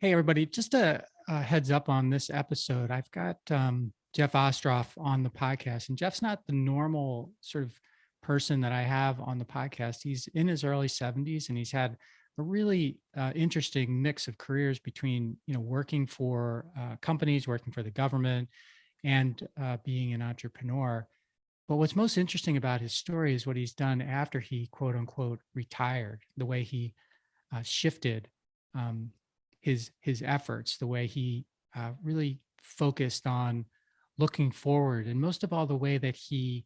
Hey, everybody, just a heads up on this episode. I've got Jeff Ostroff on the podcast, and Jeff's not the normal sort of person that I have on the podcast. He's in his early 70s, and he's had a really interesting mix of careers between, working for companies, working for the government, and being an entrepreneur. But what's most interesting about his story is what he's done after he, quote unquote, retired, the way he shifted his efforts, the way he really focused on looking forward, and most of all, the way that he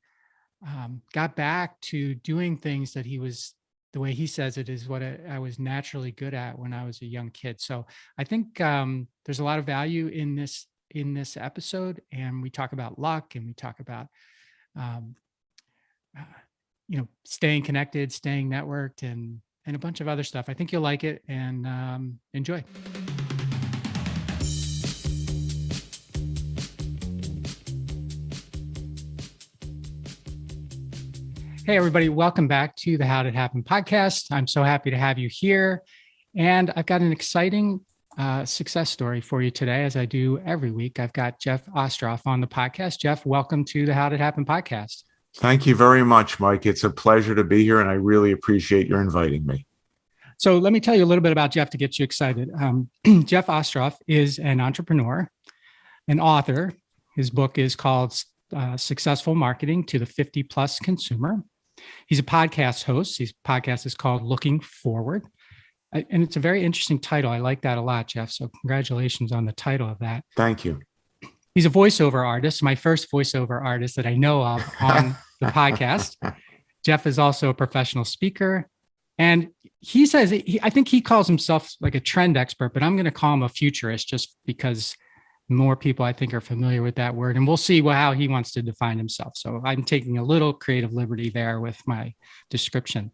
got back to doing things that he was, the way he says it, is what I was naturally good at when I was a young kid. So I think there's a lot of value in this episode, and we talk about luck, and we talk about staying connected, staying networked, and a bunch of other stuff. I think you'll like it, and enjoy. Hey, everybody. Welcome back to the How Did It Happen podcast. I'm so happy to have you here. And I've got an exciting success story for you today, as I do every week. I've got Jeff Ostroff on the podcast. Jeff, welcome to the How Did It Happen podcast. Thank you very much, Mike. It's a pleasure to be here, and I really appreciate your inviting me. So let me tell you a little bit about Jeff to get you excited. Jeff Ostroff is an entrepreneur, an author. His book is called Successful Marketing to the 50-Plus Consumer. He's a podcast host. His podcast is called Looking Forward. And it's a very interesting title. I like that a lot, Jeff. So congratulations on the title of that. Thank you. He's a voiceover artist, my first voiceover artist that I know of on the podcast. Jeff is also a professional speaker. And he says, I think he calls himself like a trend expert, but I'm going to call him a futurist just because more people, I think, are familiar with that word. And we'll see how he wants to define himself. So I'm taking a little creative liberty there with my description.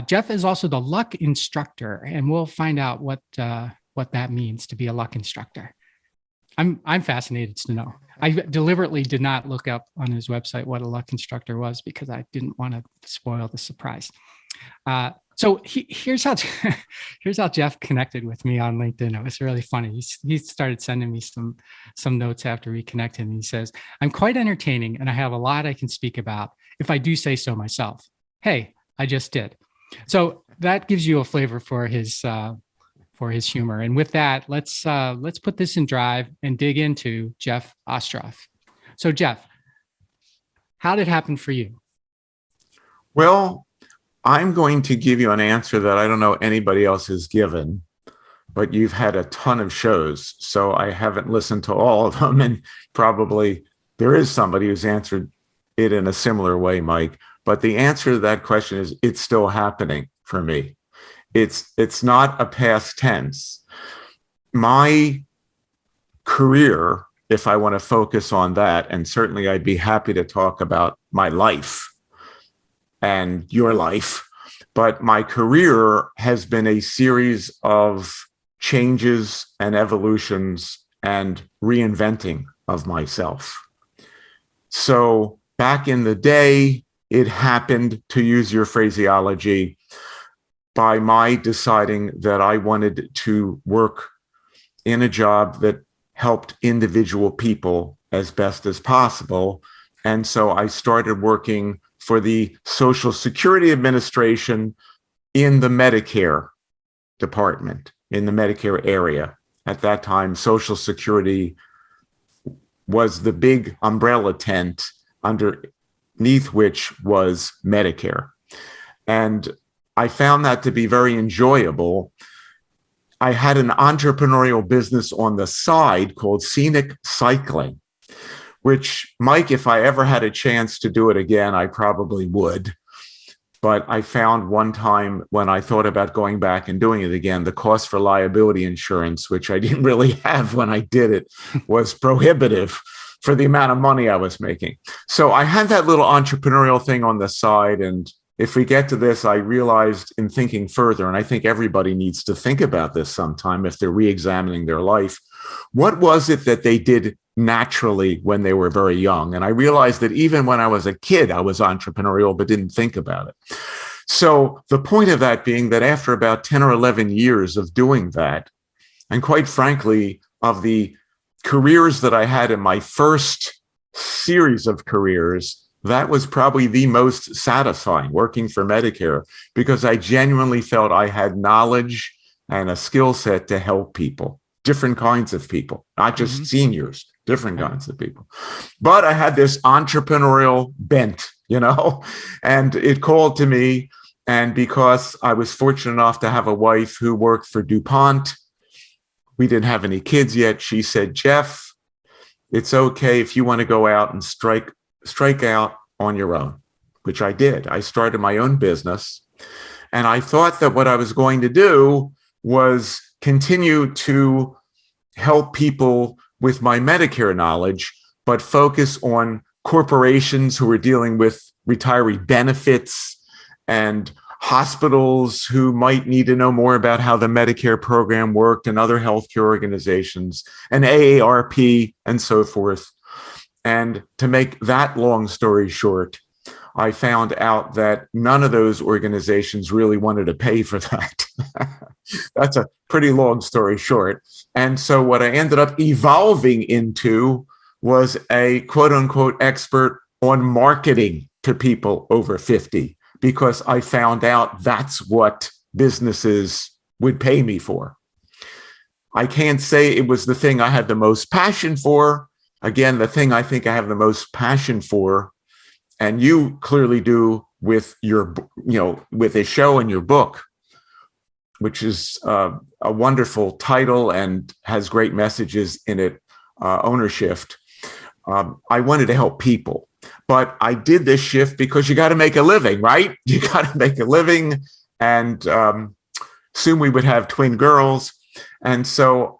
Jeff is also the luck instructor, and we'll find out what that means to be a luck instructor. I'm fascinated to know. I deliberately did not look up on his website what a luck instructor was because I didn't want to spoil the surprise. So here's how Jeff connected with me on LinkedIn. It was really funny. He started sending me some notes after we connected, and he says, "I'm quite entertaining, and I have a lot I can speak about if I do say so myself." Hey, I just did. So that gives you a flavor for his humor. And with that, let's put this in drive and dig into Jeff Ostroff. So Jeff, how did it happen for you? Well, I'm going to give you an answer that I don't know anybody else has given, but you've had a ton of shows, so I haven't listened to all of them, and probably there is somebody who's answered it in a similar way, Mike. But the answer to that question is it's still happening for me. It's not a past tense. My career, if I want to focus on that, and certainly I'd be happy to talk about my life and your life, but my career has been a series of changes and evolutions and reinventing of myself. So back in the day, it happened, to use your phraseology, by my deciding that I wanted to work in a job that helped individual people as best as possible. And so I started working for the Social Security Administration in the Medicare department, in the Medicare area. At that time, Social Security was the big umbrella tent underneath which was Medicare. And I found that to be very enjoyable. I had an entrepreneurial business on the side called Scenic Cycling, which, Mike, if I ever had a chance to do it again, I probably would. But I found one time when I thought about going back and doing it again, the cost for liability insurance, which I didn't really have when I did it, was prohibitive for the amount of money I was making. So I had that little entrepreneurial thing on the side. And if we get to this, I realized in thinking further, and I think everybody needs to think about this sometime if they're re-examining their life, what was it that they did naturally when they were very young? And I realized that even when I was a kid, I was entrepreneurial, but didn't think about it. So the point of that being that after about 10 or 11 years of doing that, And quite frankly, of the careers that I had in my first series of careers, that was probably the most satisfying, working for Medicare, because I genuinely felt I had knowledge and a skill set to help people, different kinds of people, not just seniors, different kinds of people. But I had this entrepreneurial bent, and it called to me. And because I was fortunate enough to have a wife who worked for DuPont, we didn't have any kids yet. She said, Jeff, it's okay if you want to go out and strike out on your own, which I did. I started my own business. And I thought that what I was going to do was continue to help people with my Medicare knowledge, but focus on corporations who were dealing with retiree benefits and hospitals who might need to know more about how the Medicare program worked, and other healthcare organizations and AARP and so forth. And to make that long story short, I found out that none of those organizations really wanted to pay for that. That's a pretty long story short. And so what I ended up evolving into was a quote unquote expert on marketing to people over 50, because I found out that's what businesses would pay me for. I can't say it was the thing I had the most passion for. Again, the thing I think I have the most passion for, and you clearly do with your, with a show and your book, which is a wonderful title and has great messages in it, Ownership. I wanted to help people, but I did this shift because you got to make a living, right? You got to make a living. And soon we would have twin girls. And so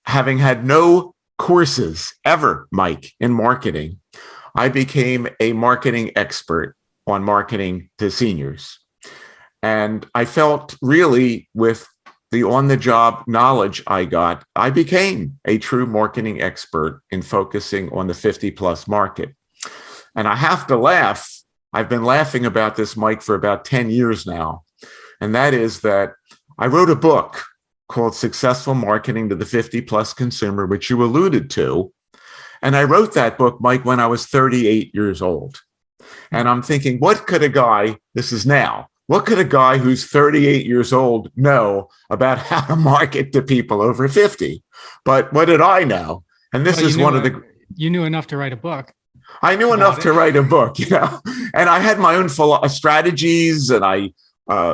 having had no courses ever, Mike, in marketing, I became a marketing expert on marketing to seniors. And I felt really, with the on-the-job knowledge I got, I became a true marketing expert in focusing on the 50-plus market. And I have to laugh. I've been laughing about this, Mike, for about 10 years now. And that is that I wrote a book called Successful Marketing to the 50-Plus Consumer, which you alluded to. And I wrote that book, Mike, when I was 38 years old. And I'm thinking, what could a guy who's 38 years old know about how to market to people over 50? But what did I know? And this is one of the... You knew enough to write a book. I knew enough to write a book, and I had my own strategies, and I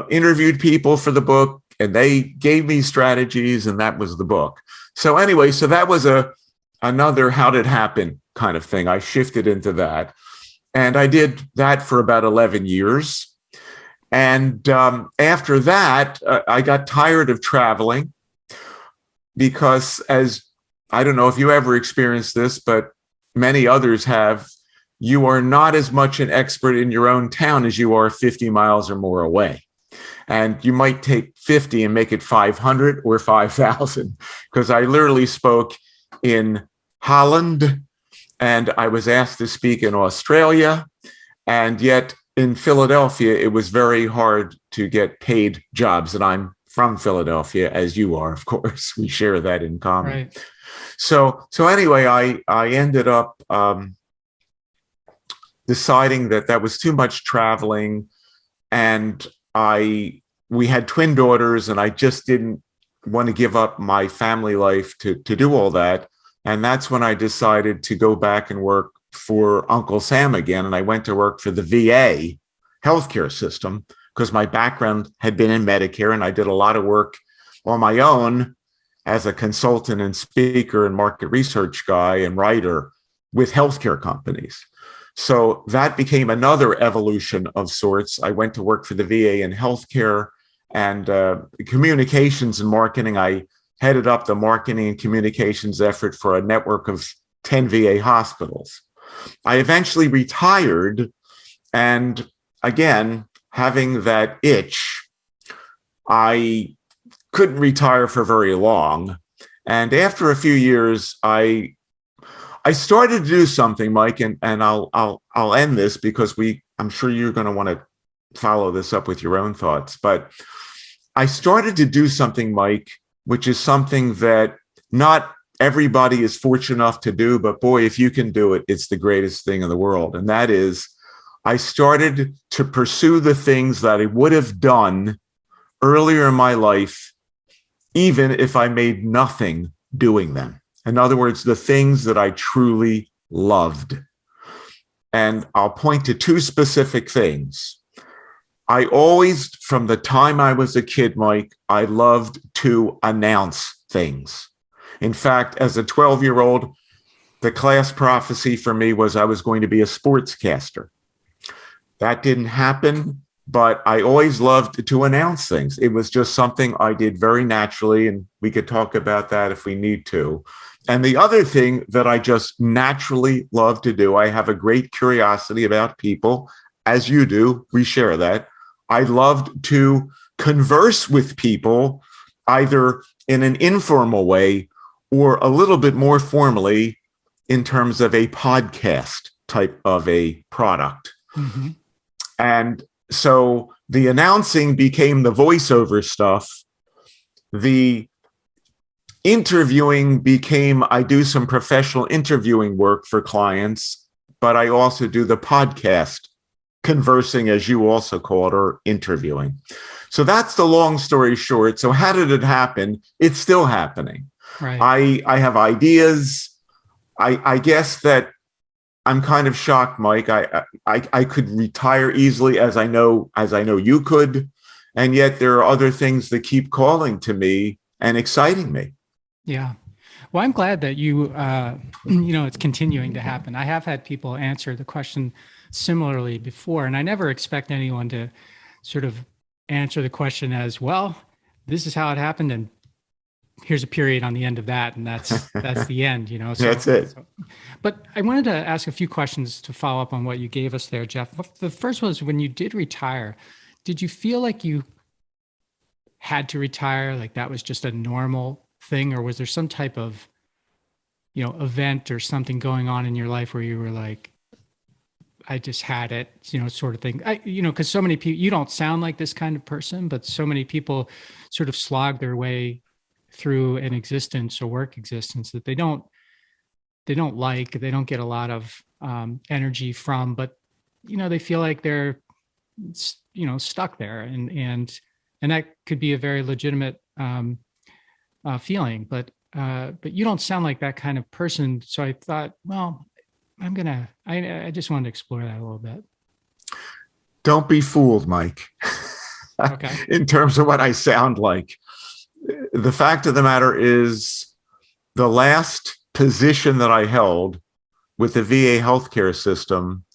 interviewed people for the book, and they gave me strategies, and that was the book. So anyway, so that was another how did it happen kind of thing. I shifted into that, and I did that for about 11 years. And after that, I got tired of traveling, because, as I don't know if you ever experienced this, but many others have, you are not as much an expert in your own town as you are 50 miles or more away. And you might take 50 and make it 500 or 5,000, because I literally spoke in Holland, and I was asked to speak in Australia, and yet in Philadelphia, it was very hard to get paid jobs. And I'm from Philadelphia, as you are, of course. We share that in common. Right. So anyway, I ended up deciding that was too much traveling, and we had twin daughters, and I just didn't want to give up my family life to do all that. And that's when I decided to go back and work for Uncle Sam again. And I went to work for the VA healthcare system, because my background had been in Medicare, and I did a lot of work on my own as a consultant and speaker and market research guy and writer with healthcare companies. So that became another evolution of sorts. I went to work for the VA in healthcare and communications and marketing. I headed up the marketing and communications effort for a network of 10 VA hospitals. I eventually retired, and again, having that itch, I couldn't retire for very long. And after a few years, I started to do something, Mike, and I'll end this, because I'm sure you're going to want to follow this up with your own thoughts. But I started to do something, Mike, which is something that not everybody is fortunate enough to do, but boy, if you can do it, it's the greatest thing in the world. And that is, I started to pursue the things that I would have done earlier in my life, even if I made nothing doing them. In other words, the things that I truly loved. And I'll point to two specific things. I always, from the time I was a kid, Mike, I loved to announce things. In fact, as a 12-year-old, the class prophecy for me was I was going to be a sportscaster. That didn't happen, but I always loved to announce things. It was just something I did very naturally, and we could talk about that if we need to. And the other thing that I just naturally love to do, I have a great curiosity about people, as you do. We share that. I loved to converse with people, either in an informal way or a little bit more formally in terms of a podcast type of a product. Mm-hmm. And so the announcing became the voiceover stuff. The interviewing became, I do some professional interviewing work for clients, but I also do the podcast conversing, as you also call it, or interviewing. So that's the long story short. So how did it happen? It's still happening. Right. I have ideas. I guess that I'm kind of shocked, Mike. I could retire easily, as I know you could, and yet there are other things that keep calling to me and exciting me. Yeah. Well, I'm glad that you, it's continuing to happen. I have had people answer the question similarly before, and I never expect anyone to sort of answer the question as, well, this is how it happened, and here's a period on the end of that, and that's the end, So, that's it. But I wanted to ask a few questions to follow up on what you gave us there, Jeff. The first was, when you did retire, did you feel like you had to retire, like that was just a normal thing, or was there some type of, event or something going on in your life where you were like, I just had it, sort of thing? Because so many people, you don't sound like this kind of person, but so many people sort of slog their way through an existence or work existence that they don't get a lot of energy from, but they feel like they're stuck there, and that could be a very legitimate feeling, but you don't sound like that kind of person. So I thought, well, I just wanted to explore that a little bit. Don't be fooled, Mike. Okay. In terms of what I sound like. The fact of the matter is, the last position that I held with the VA healthcare system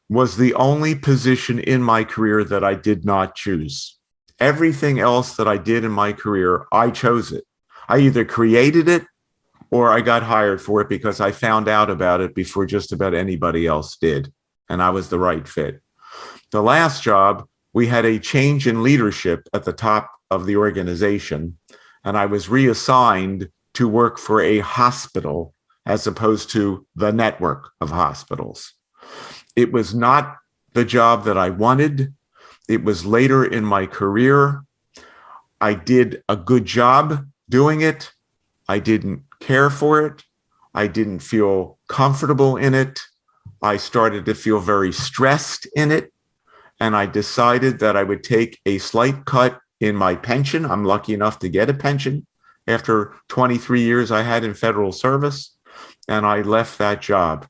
was the only position in my career that I did not choose. Everything else that I did in my career, I chose it. I either created it or I got hired for it because I found out about it before just about anybody else did, and I was the right fit. The last job, we had a change in leadership at the top of the organization, and I was reassigned to work for a hospital as opposed to the network of hospitals. It was not the job that I wanted. It was later in my career. I did a good job doing it. I didn't care for it. I didn't feel comfortable in it. I started to feel very stressed in it. And I decided that I would take a slight cut in my pension. I'm lucky enough to get a pension after 23 years I had in federal service. And I left that job.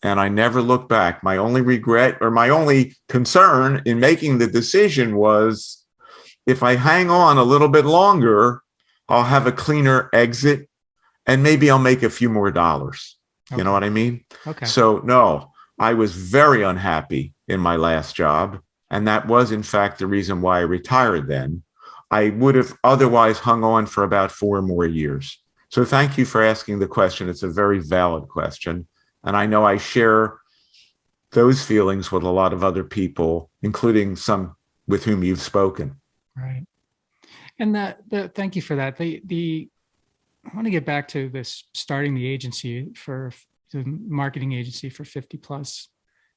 And I never looked back. My only regret, or my only concern in making the decision, was if I hang on a little bit longer, I'll have a cleaner exit and maybe I'll make a few more dollars. Okay. You know what I mean? Okay. So no, I was very unhappy in my last job. And that was, in fact, the reason why I retired then. I would have otherwise hung on for about 4 more years. So thank you for asking the question. It's a very valid question. And I know I share those feelings with a lot of other people, including some with whom you've spoken. Right. And thank you for that. I want to get back to this, starting the agency, for the marketing agency for 50 plus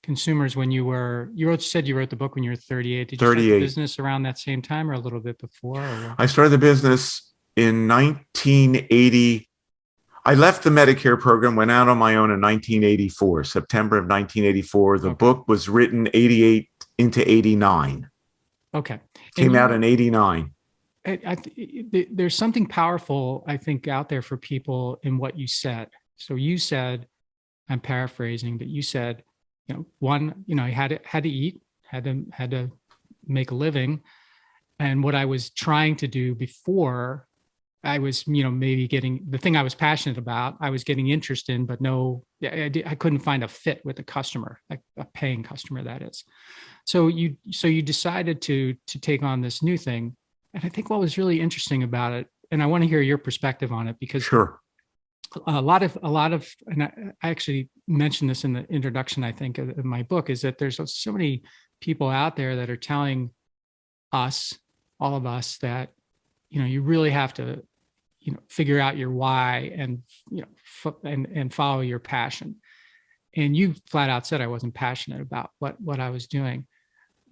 consumers. When you said you wrote the book when you were 38. Did you 38. start the business around that same time or a little bit before? Or what? I started the business in 1980. I left the Medicare program, went out on my own in 1984, September of 1984. The book was written 88 into 89. Okay. Came out in 89. There's something powerful, I think, out there for people in what you said. So you said, I'm paraphrasing, but you said, I had to eat, had to make a living. And what I was trying to do before, I was, maybe getting the thing I was passionate about, I was getting interest in, but I couldn't find a fit with a customer, like a paying customer, that is. So you decided to take on this new thing. And I think what was really interesting about it, and I want to hear your perspective on it, because sure. a lot of, and I actually mentioned this in the introduction, I think, of my book, is that there's so many people out there that are telling us, all of us, that, you really have to, figure out your why and, and follow your passion. And you flat out said I wasn't passionate about what I was doing.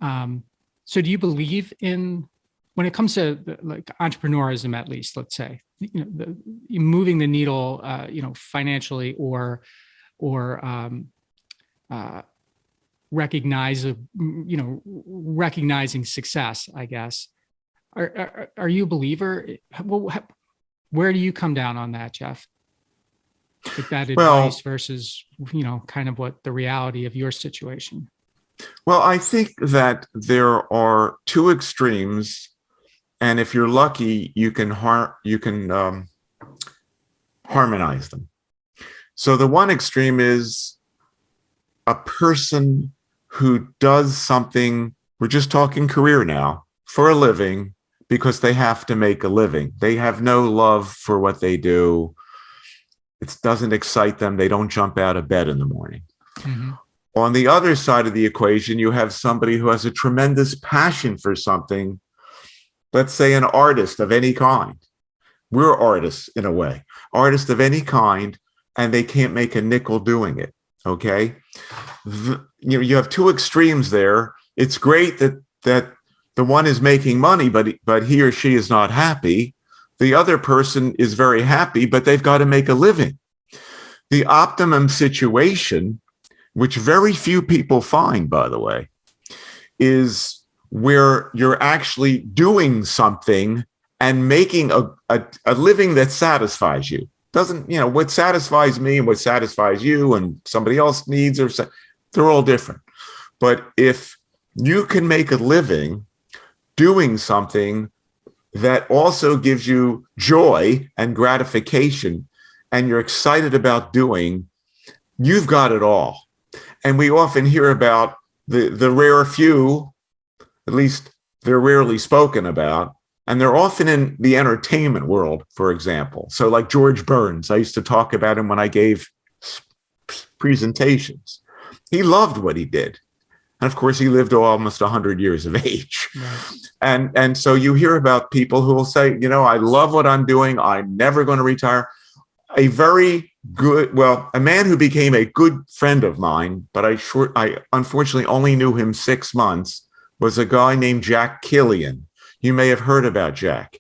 So do you believe in, when it comes to like entrepreneurism, at least, let's say, moving the needle, financially or recognizing success, I guess. Are you a believer? Where do you come down on that, Jeff? Like that advice versus, kind of what the reality of your situation? Well, I think that there are two extremes, and if you're lucky, you can harmonize them. So the one extreme is a person who does something, we're just talking career now, for a living, because they have to make a living. They have no love for what they do. It doesn't excite them. They don't jump out of bed in the morning. Mm-hmm. On the other side of the equation, you have somebody who has a tremendous passion for something. Let's say an artist of any kind. We're artists in a way, artists of any kind, and they can't make a nickel doing it. Okay. You have two extremes there. It's great that the one is making money, but he or she is not happy. The other person is very happy, but they've got to make a living. The optimum situation, which very few people find, by the way, is where you're actually doing something and making a living that satisfies you. Doesn't, what satisfies me and what satisfies you and somebody else needs, they're all different. But if you can make a living doing something that also gives you joy and gratification, and you're excited about doing, you've got it all. And we often hear about the rare few, at least they're rarely spoken about, and they're often in the entertainment world, for example. So like George Burns, I used to talk about him when I gave presentations. He loved what he did. And of course, he lived almost 100 years of age. Right. And so you hear about people who will say, I love what I'm doing. I'm never going to retire. A man who became a good friend of mine, but I unfortunately only knew him 6 months, was a guy named Jack Killian. You may have heard about Jack.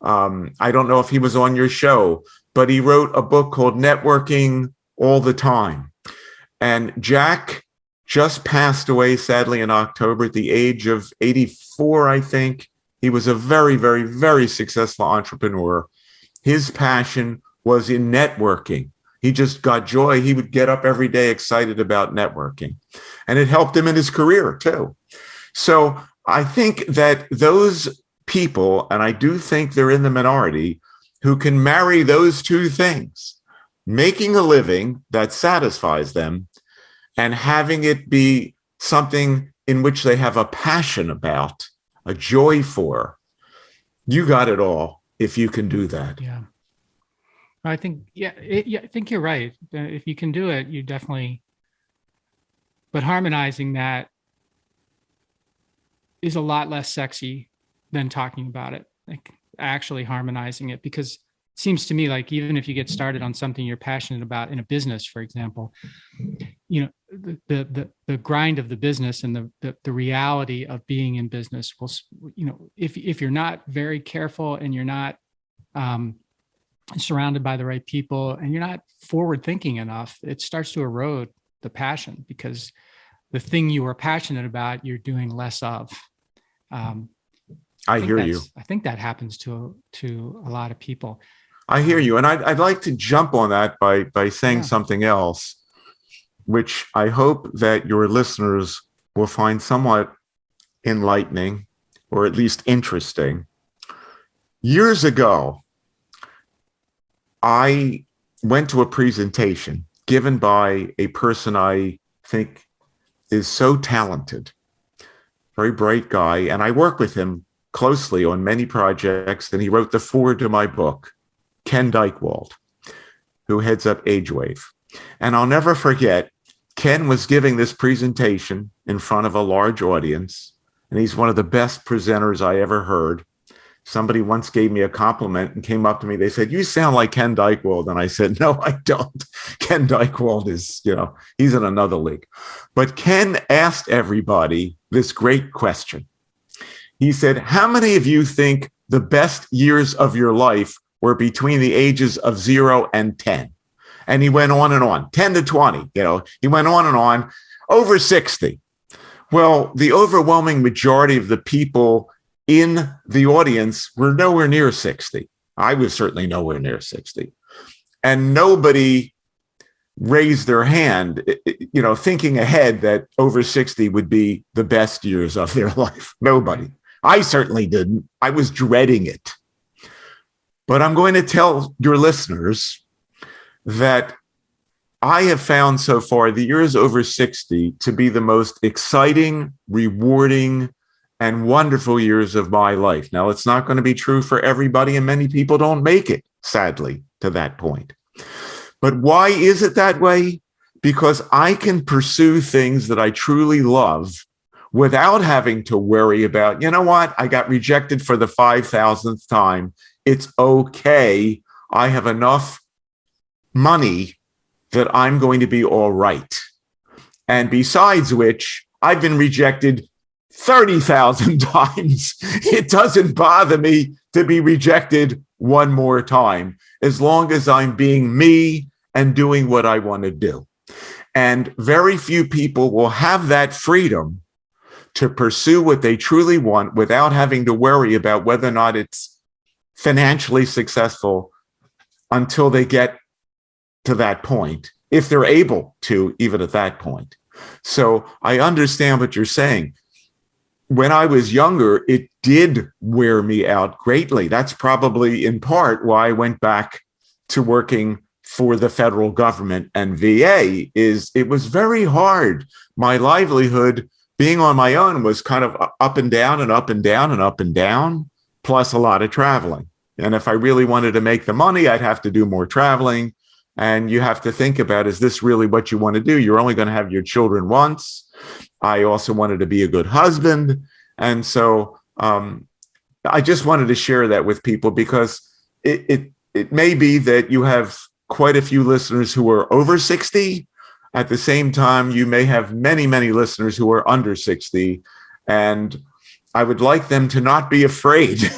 I don't know if he was on your show, but he wrote a book called Networking All the Time. And Jack just passed away, sadly, in October at the age of 84, I think. He was a very, very, very successful entrepreneur. His passion was in networking. He just got joy. He would get up every day excited about networking. And it helped him in his career, too. So I think that those people, and I do think they're in the minority, who can marry those two things, making a living that satisfies them and having it be something in which they have a passion about, a joy for, you got it all if you can do that. Yeah. I think, I think you're right. If you can do it, you definitely, but harmonizing that is a lot less sexy than talking about it, like actually harmonizing it, because it seems to me like even if you get started on something you're passionate about in a business, for example, the grind of the business and the reality of being in business will, if you're not very careful and you're not surrounded by the right people, and you're not forward thinking enough, it starts to erode the passion, because the thing you are passionate about, you're doing less of. I hear you. I think that happens to a lot of people. I hear you. And I'd like to jump on that by saying something else, which I hope that your listeners will find somewhat enlightening, or at least interesting. Years ago, I went to a presentation given by a person I think is so talented, very bright guy, and I work with him closely on many projects, and he wrote the foreword to my book, Ken Dykewald, who heads up AgeWave. And I'll never forget, Ken was giving this presentation in front of a large audience, and he's one of the best presenters I ever heard. Somebody once gave me a compliment and came up to me. They said, "You sound like Ken Dykewald." And I said, "No, I don't. Ken Dykewald is, he's in another league." But Ken asked everybody this great question. He said, "How many of you think the best years of your life were between the ages of 0 and 10? And he went on and on, 10 to 20, he went on and on, over 60. Well, the overwhelming majority of the people in the audience were nowhere near 60. I was certainly nowhere near 60. And nobody raised their hand, thinking ahead that over 60 would be the best years of their life. Nobody. I certainly didn't. I was dreading it. But I'm going to tell your listeners that I have found so far the years over 60 to be the most exciting, rewarding, and wonderful years of my life. Now, it's not going to be true for everybody, and many people don't make it, sadly, to that point. But why is it that way? Because I can pursue things that I truly love without having to worry about, I got rejected for the 5,000th time. It's okay. I have enough money that I'm going to be all right. And besides which, I've been rejected 30,000 times. It doesn't bother me to be rejected one more time, as long as I'm being me and doing what I want to do. And very few people will have that freedom to pursue what they truly want without having to worry about whether or not it's financially successful until they get to that point, if they're able to, even at that point. So I understand what you're saying. When I was younger, it did wear me out greatly. That's probably in part why I went back to working for the federal government and VA. It was very hard. My livelihood, being on my own, was kind of up and down and up and down and up and down, plus a lot of traveling. And if I really wanted to make the money, I'd have to do more traveling. And you have to think about, is this really what you want to do? You're only going to have your children once. I also wanted to be a good husband. And so I just wanted to share that with people, because it may be that you have quite a few listeners who are over 60. At the same time, you may have many, many listeners who are under 60. And I would like them to not be afraid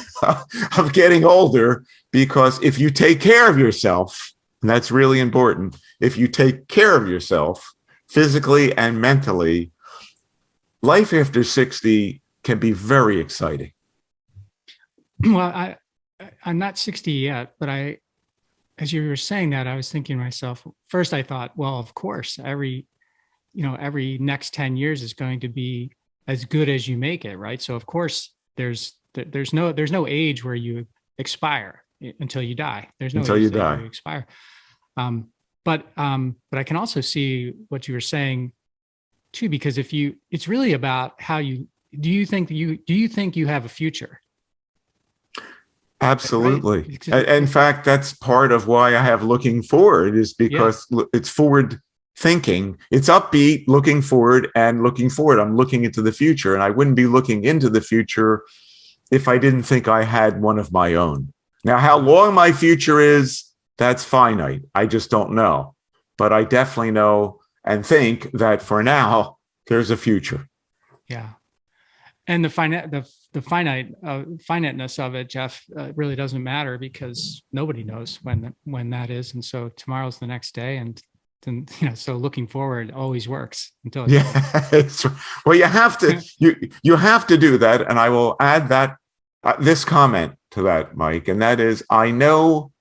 of getting older, because if you take care of yourself, and that's really important, if you take care of yourself physically and mentally, life after 60 can be very exciting. Well, I'm not 60 yet, but as you were saying that, I was thinking to myself, first I thought, well, of course, every next 10 years is going to be as good as you make it, right? So of course there's no age where you expire until you die. There's no until age you that die. You expire. But I can also see what you were saying too, because it's really about how do you think you have a future? Absolutely. Right? In fact, that's part of why I have looking forward, is because it's forward thinking. It's upbeat, looking forward. I'm looking into the future, and I wouldn't be looking into the future if I didn't think I had one of my own. Now, how long my future is, that's finite. I just don't know. But I definitely know and think that for now, there's a future. Yeah. And the finiteness of it, Jeff, really doesn't matter because nobody knows when that is. And so tomorrow's the next day. And then, so looking forward always works until it's Yes. Well, you have to, you have to do that. And I will add that this comment to that, Mike, and that is, I know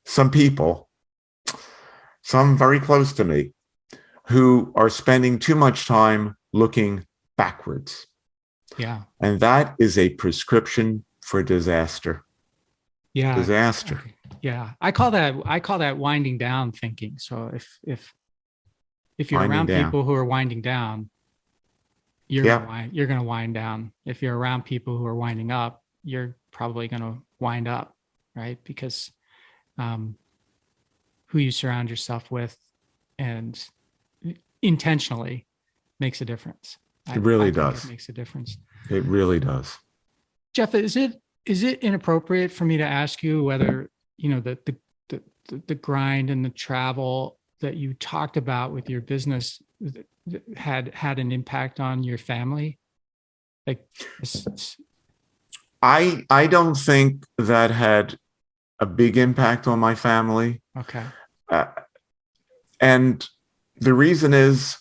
some people, some very close to me, who are spending too much time looking backwards. Yeah. And that is a prescription for disaster. Yeah. Disaster. Okay. Yeah. I call that winding down thinking. So if you're Winding around down. people who are winding down, you're going to wind down. If you're around people who are winding up, you're probably going to wind up, right? Because who you surround yourself with and intentionally makes a difference. It really I think does. It makes a difference. It really does. Jeff, is it inappropriate for me to ask you whether, the grind and the travel that you talked about with your business had an impact on your family? Like, I don't think that had a big impact on my family. okay. And the reason is,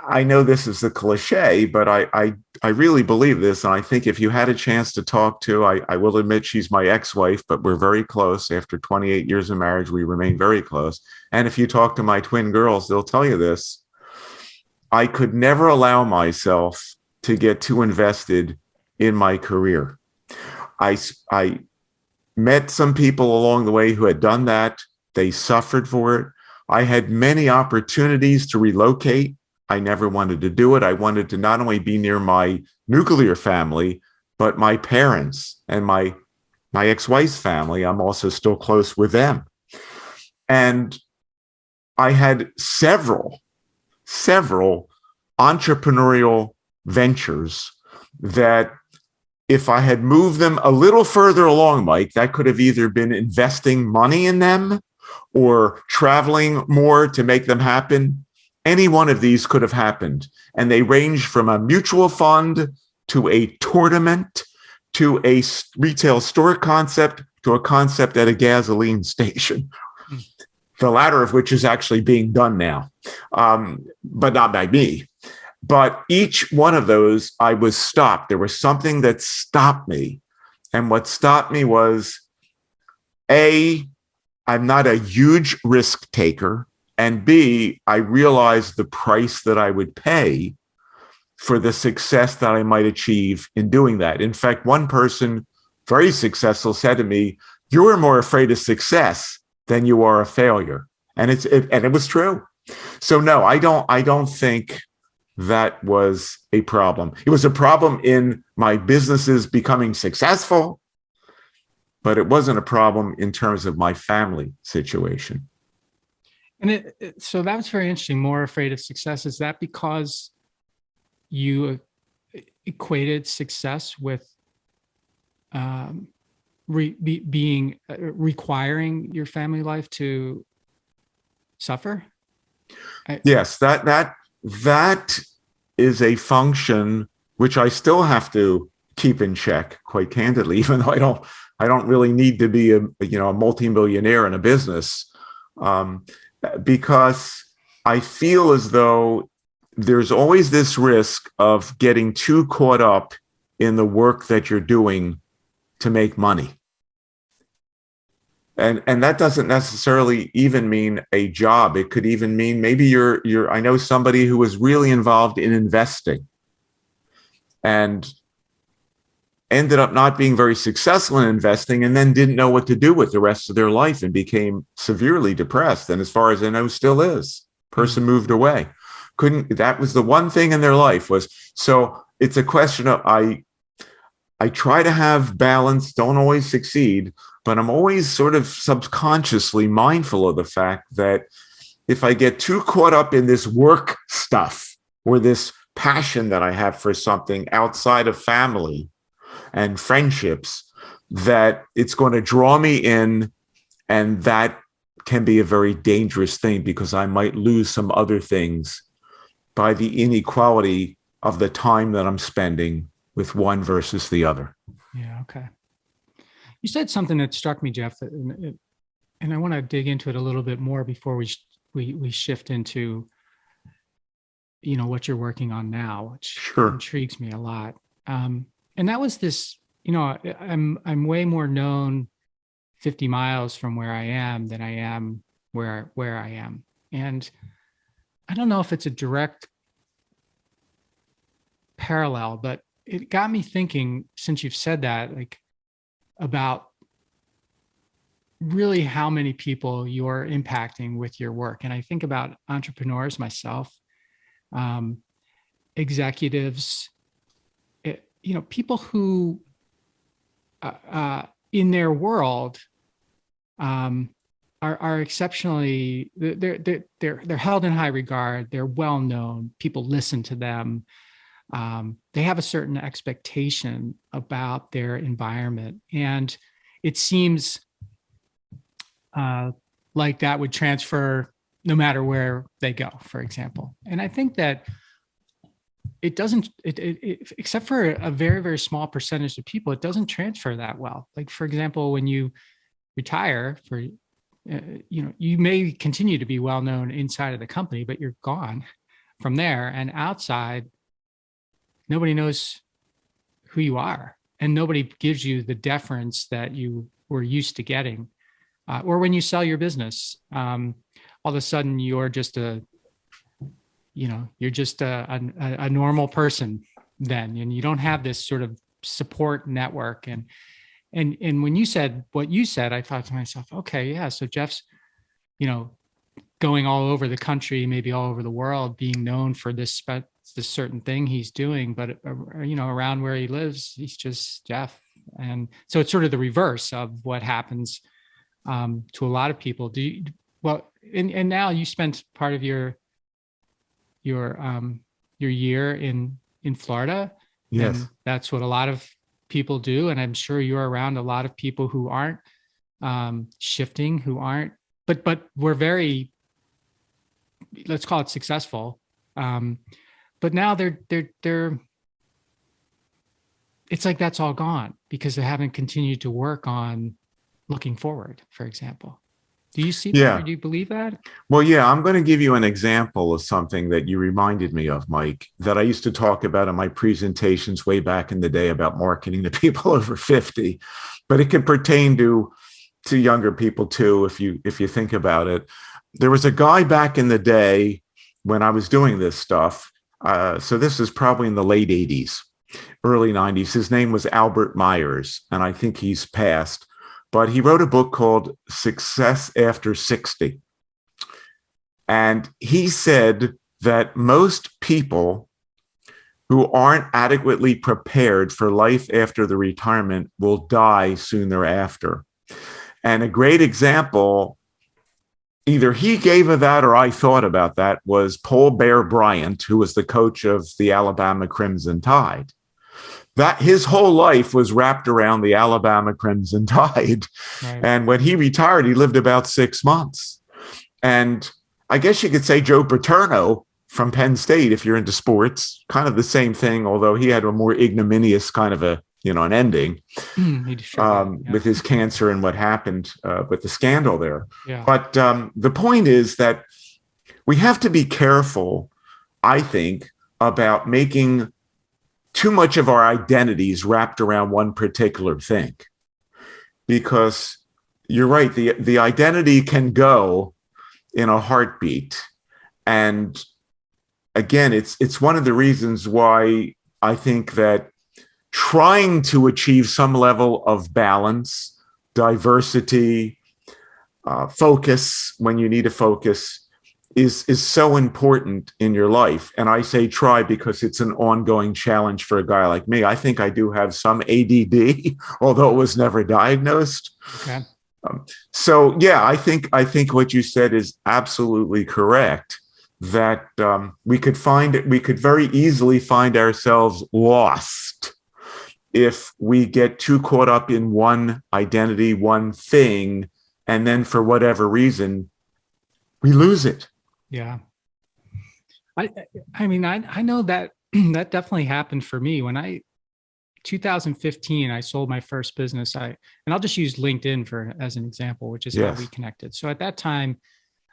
I know this is a cliche, but I really believe this. And I think if you had a chance to talk to, I will admit she's my ex-wife, but we're very close. After 28 years of marriage, we remain very close. And if you talk to my twin girls, they'll tell you this. I could never allow myself to get too invested in my career. I met some people along the way who had done that. They suffered for it. I had many opportunities to relocate. I never wanted to do it. I wanted to not only be near my nuclear family, but my parents and my ex-wife's family. I'm also still close with them. And I had several entrepreneurial ventures that if I had moved them a little further along, Mike, that could have either been investing money in them or traveling more to make them happen. Any one of these could have happened. And they ranged from a mutual fund to a tournament to a retail store concept to a concept at a gasoline station. The latter of which is actually being done now, but not by me. But each one of those, I was stopped. There was something that stopped me. And what stopped me was, A, I'm not a huge risk taker. And B, I realized the price that I would pay for the success that I might achieve in doing that. In fact, one person, very successful, said to me, "You are more afraid of success than you are of failure." And it was true. So no, I don't think that was a problem. It was a problem in my businesses becoming successful, but it wasn't a problem in terms of my family situation. And so that was very interesting. More afraid of success. Is that because you equated success with requiring your family life to suffer? Yes, that is a function which I still have to keep in check, quite candidly, even though I don't really need to be a multimillionaire in a business. Because I feel as though there's always this risk of getting too caught up in the work that you're doing to make money. And that doesn't necessarily even mean a job. It could even mean maybe I know somebody who was really involved in investing and ended up not being very successful in investing and then didn't know what to do with the rest of their life and became severely depressed. And as far as I know, still is. Person moved away. That was the one thing in their life was. So it's a question of, I try to have balance, don't always succeed, but I'm always sort of subconsciously mindful of the fact that if I get too caught up in this work stuff or this passion that I have for something outside of family and friendships, that it's going to draw me in, and that can be a very dangerous thing because I might lose some other things by the inequality of the time that I'm spending with one versus the other. Yeah. Okay. You said something that struck me, Jeff, and I want to dig into it a little bit more before we shift into, what you're working on now, which Sure. intrigues me a lot. And that was this, I'm way more known 50 miles from where I am than I am where I am. And I don't know if it's a direct parallel, but it got me thinking, since you've said that, like, about really how many people you're impacting with your work. And I think about entrepreneurs myself, executives, people who in their world are exceptionally, they're held in high regard. They're well known. People listen to them. They have a certain expectation about their environment, and it seems like that would transfer no matter where they go, for example. And I think that it doesn't, except for a very, very small percentage of people, it doesn't transfer that well. Like, for example, when you retire, you may continue to be well known inside of the company, but you're gone from there, and outside, nobody knows who you are, and nobody gives you the deference that you were used to getting. Or when you sell your business, all of a sudden you're just a normal person then, and you don't have this sort of support network. And when you said what you said, I thought to myself, okay, yeah, so Jeff's, going all over the country, maybe all over the world, being known for this certain thing he's doing, but around where he lives, he's just Jeff. And so it's sort of the reverse of what happens to a lot of people. And now you spent part of your year in Florida. Yes. And that's what a lot of people do. And I'm sure you're around a lot of people who aren't shifting, who aren't, but we're very, let's call it successful. But now they're it's like that's all gone because they haven't continued to work on looking forward, for example. Do you see that? Yeah. Or do you believe that? Well, yeah, I'm going to give you an example of something that you reminded me of, Mike, that I used to talk about in my presentations way back in the day about marketing to people over 50, but it could pertain to younger people too, if you think about it. There was a guy back in the day when I was doing this stuff. So this is probably in the late 80s, early 90s. His name was Albert Myers, and I think he's passed. But he wrote a book called Success After 60. And he said that most people who aren't adequately prepared for life after the retirement will die soon thereafter. And a great example, either he gave of that or I thought about that, was Paul Bear Bryant, who was the coach of the Alabama Crimson Tide. That his whole life was wrapped around the Alabama Crimson Tide. Right. And when he retired, he lived about 6 months. And I guess you could say Joe Paterno from Penn State, if you're into sports, kind of the same thing, although he had a more ignominious kind of an ending with his cancer and what happened with the scandal there. Yeah. But the point is that we have to be careful, I think, about making too much of our identities wrapped around one particular thing, because you're right. The identity can go in a heartbeat. And again, it's one of the reasons why I think that trying to achieve some level of balance, diversity, focus when you need to focus is so important in your life. And I say try because it's an ongoing challenge for a guy like me. I think I do have some ADD, although it was never diagnosed. Okay. So yeah, I think what you said is absolutely correct, that we could very easily find ourselves lost if we get too caught up in one identity, one thing, and then for whatever reason, we lose it. Yeah. I mean, I know that that definitely happened for me when I 2015, I sold my first business. And I'll just use LinkedIn as an example, which is how we connected. So at that time,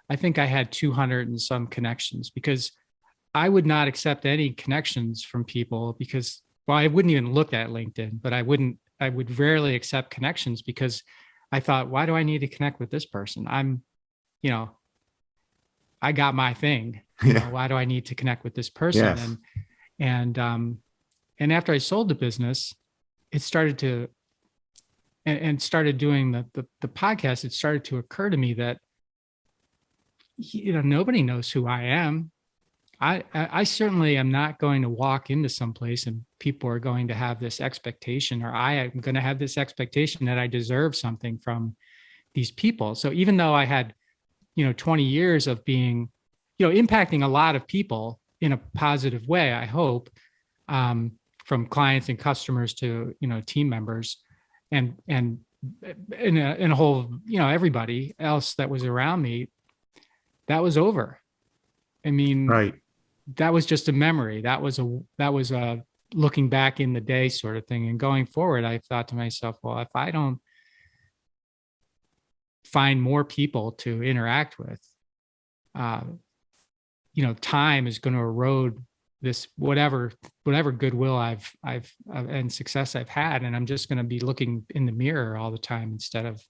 I think I had 200 and some connections, because I would not accept any connections from people because, well, I wouldn't even look at LinkedIn, but I would rarely accept connections because I thought, why do I need to connect with this person? I got my thing. Why do I need to connect with this person? Yes. And after I sold the business, it started to, and started doing the podcast, it started to occur to me that, nobody knows who I am. I certainly am not going to walk into someplace and people are going to have this expectation, or I am going to have this expectation that I deserve something from these people. So even though I had, 20 years of being, impacting a lot of people in a positive way, I hope, from clients and customers to, team members and in a whole, everybody else that was around me, that was over. I mean, right. That was just a memory. That was a looking back in the day sort of thing. And going forward, I thought to myself, well, if I don't find more people to interact with, time is going to erode this, whatever goodwill I've and success I've had. And I'm just going to be looking in the mirror all the time instead of,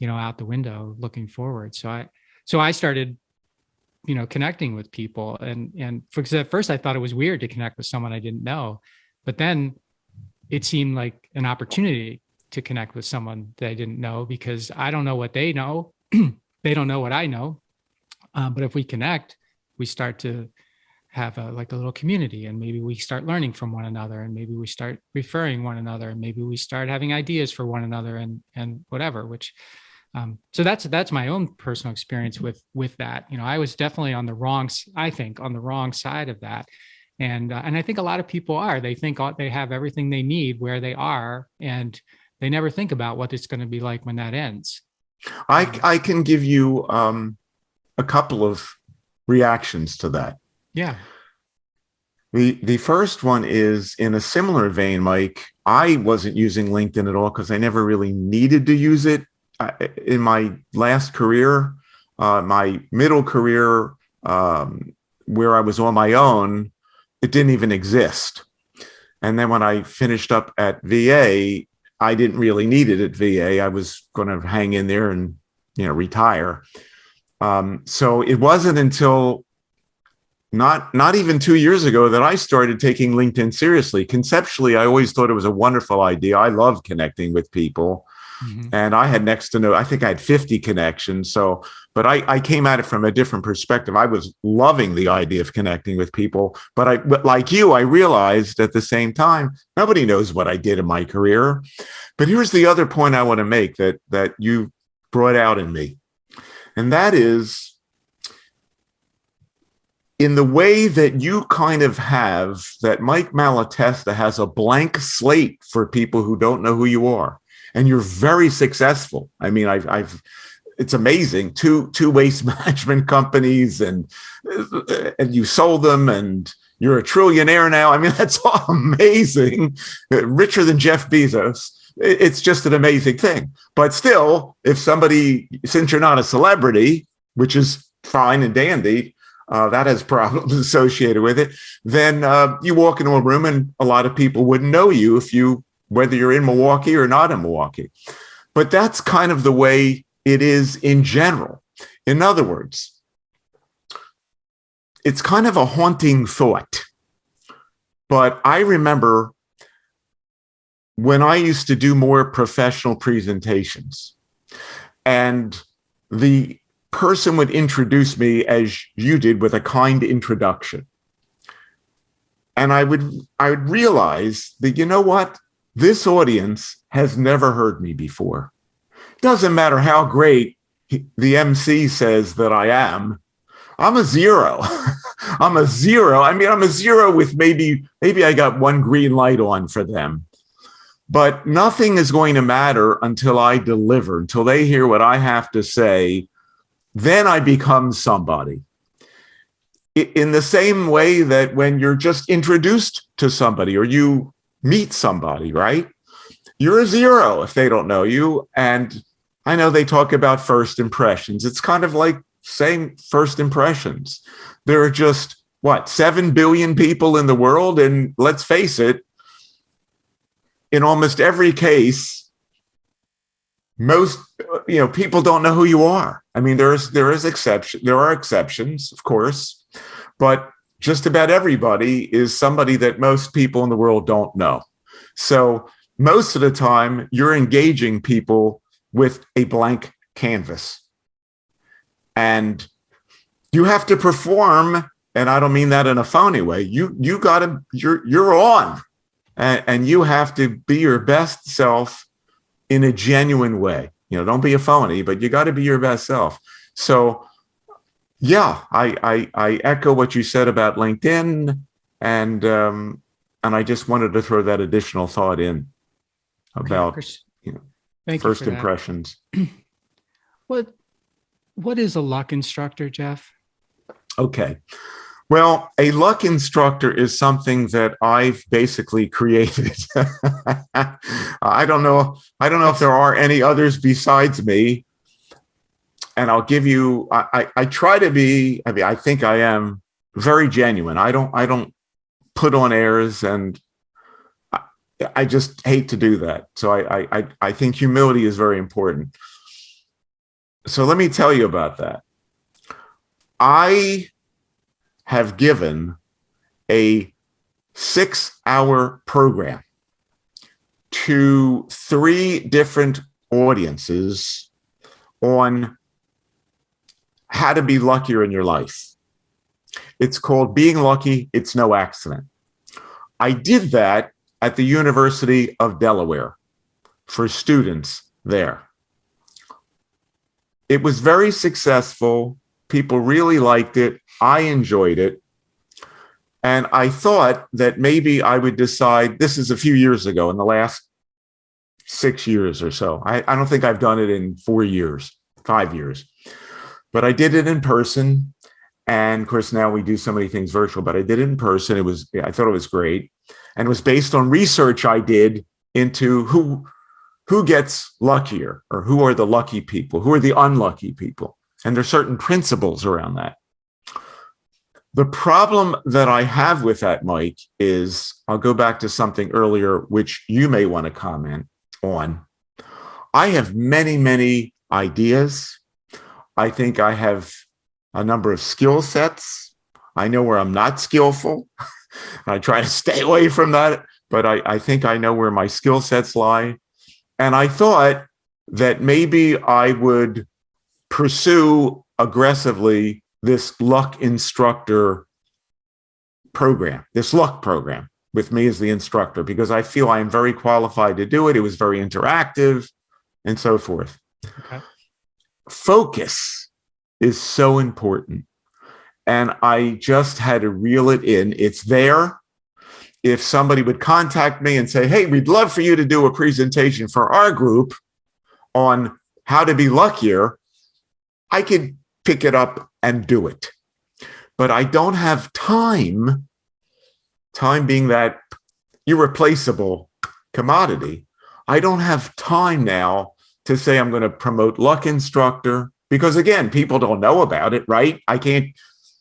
out the window looking forward. So I started, connecting with people, and because at first I thought it was weird to connect with someone I didn't know, but then it seemed like an opportunity to connect with someone that I didn't know, because I don't know what they know. They don't know what I know. But if we connect, we start to have a little community, and maybe we start learning from one another, and maybe we start referring one another, and maybe we start having ideas for one another, and whatever, which, so that's my own personal experience with that. I was definitely on the wrong side of that. And I think a lot of people are, they think they have everything they need where they are, and they never think about what it's going to be like when that ends. I can give you a couple of reactions to that. Yeah. The first one is in a similar vein, Mike. I wasn't using LinkedIn at all because I never really needed to use it. In my last career, my middle career, where I was on my own, it didn't even exist. And then when I finished up at VA, I didn't really need it at VA. I was going to hang in there and, retire. So it wasn't until not even 2 years ago that I started taking LinkedIn seriously. Conceptually, I always thought it was a wonderful idea. I love connecting with people. Mm-hmm. And I had I think I had 50 connections. But I came at it from a different perspective. I was loving the idea of connecting with people. But like you, I realized at the same time, nobody knows what I did in my career. But here's the other point I want to make that you brought out in me. And that is, in the way that you kind of have, that Mike Malatesta has a blank slate for people who don't know who you are. And you're very successful. I mean, it's amazing. Two waste management companies, and you sold them, and you're a trillionaire now. I mean, that's all amazing. Richer than Jeff Bezos. It's just an amazing thing. But still, since you're not a celebrity, which is fine and dandy, that has problems associated with it, then you walk into a room and a lot of people wouldn't know you whether you're in Milwaukee or not in Milwaukee. But that's kind of the way it is in general. In other words, it's kind of a haunting thought. But I remember when I used to do more professional presentations, and the person would introduce me as you did, with a kind introduction. And I would realize that, you know what? This audience has never heard me before. Doesn't matter how great the MC says that I am. I'm a zero. I'm a zero. I mean, I'm a zero with maybe I got one green light on for them. But nothing is going to matter until I deliver, until they hear what I have to say. Then I become somebody. In the same way that when you're just introduced to somebody, or you meet somebody, right? You're a zero if they don't know you. And I know they talk about first impressions. It's kind of like saying first impressions. There are just, 7 billion people in the world. And let's face it, in almost every case, most people don't know who you are. I mean, there are exceptions, of course, but just about everybody is somebody that most people in the world don't know. So most of the time, you're engaging people with a blank canvas, and you have to perform. And I don't mean that in a phony way. You're on, and you have to be your best self in a genuine way. Don't be a phony, but you got to be your best self. So, yeah, I echo what you said about LinkedIn, and I just wanted to throw that additional thought in about first impressions. What is a luck instructor, Jeff? Okay. Well, a luck instructor is something that I've basically created. I don't know if there are any others besides me. And I'll give you, I try to be, I think I am very genuine. I don't put on airs, and I just hate to do that. So I think humility is very important. So let me tell you about that. I have given a 6-hour program to 3 different audiences on how to be luckier in your life. It's called Being Lucky, It's No Accident. I did that at the University of Delaware for students there. It was very successful. People really liked it. I enjoyed it. And I thought that maybe I would decide, this is a few years ago, in the last 6 years or so. I don't think I've done it in 4 years, 5 years. But I did it in person. And of course, now we do so many things virtual, but I did it in person. I thought it was great. And it was based on research I did into who gets luckier, or who are the lucky people, who are the unlucky people. And there's certain principles around that. The problem that I have with that, Mike, is I'll go back to something earlier, which you may want to comment on. I have many, many ideas. I think I have a number of skill sets. I know where I'm not skillful. I try to stay away from that, but I think I know where my skill sets lie. And I thought that maybe I would pursue aggressively this luck instructor program, this luck program with me as the instructor, because I feel I am very qualified to do it. It was very interactive and so forth. Okay. Focus is so important. And I just had to reel it in. It's there. If somebody would contact me and say, hey, we'd love for you to do a presentation for our group on how to be luckier, I could pick it up and do it. But I don't have time being that irreplaceable commodity. I don't have time now to say I'm going to promote luck instructor, because again, people don't know about it, right? I can't,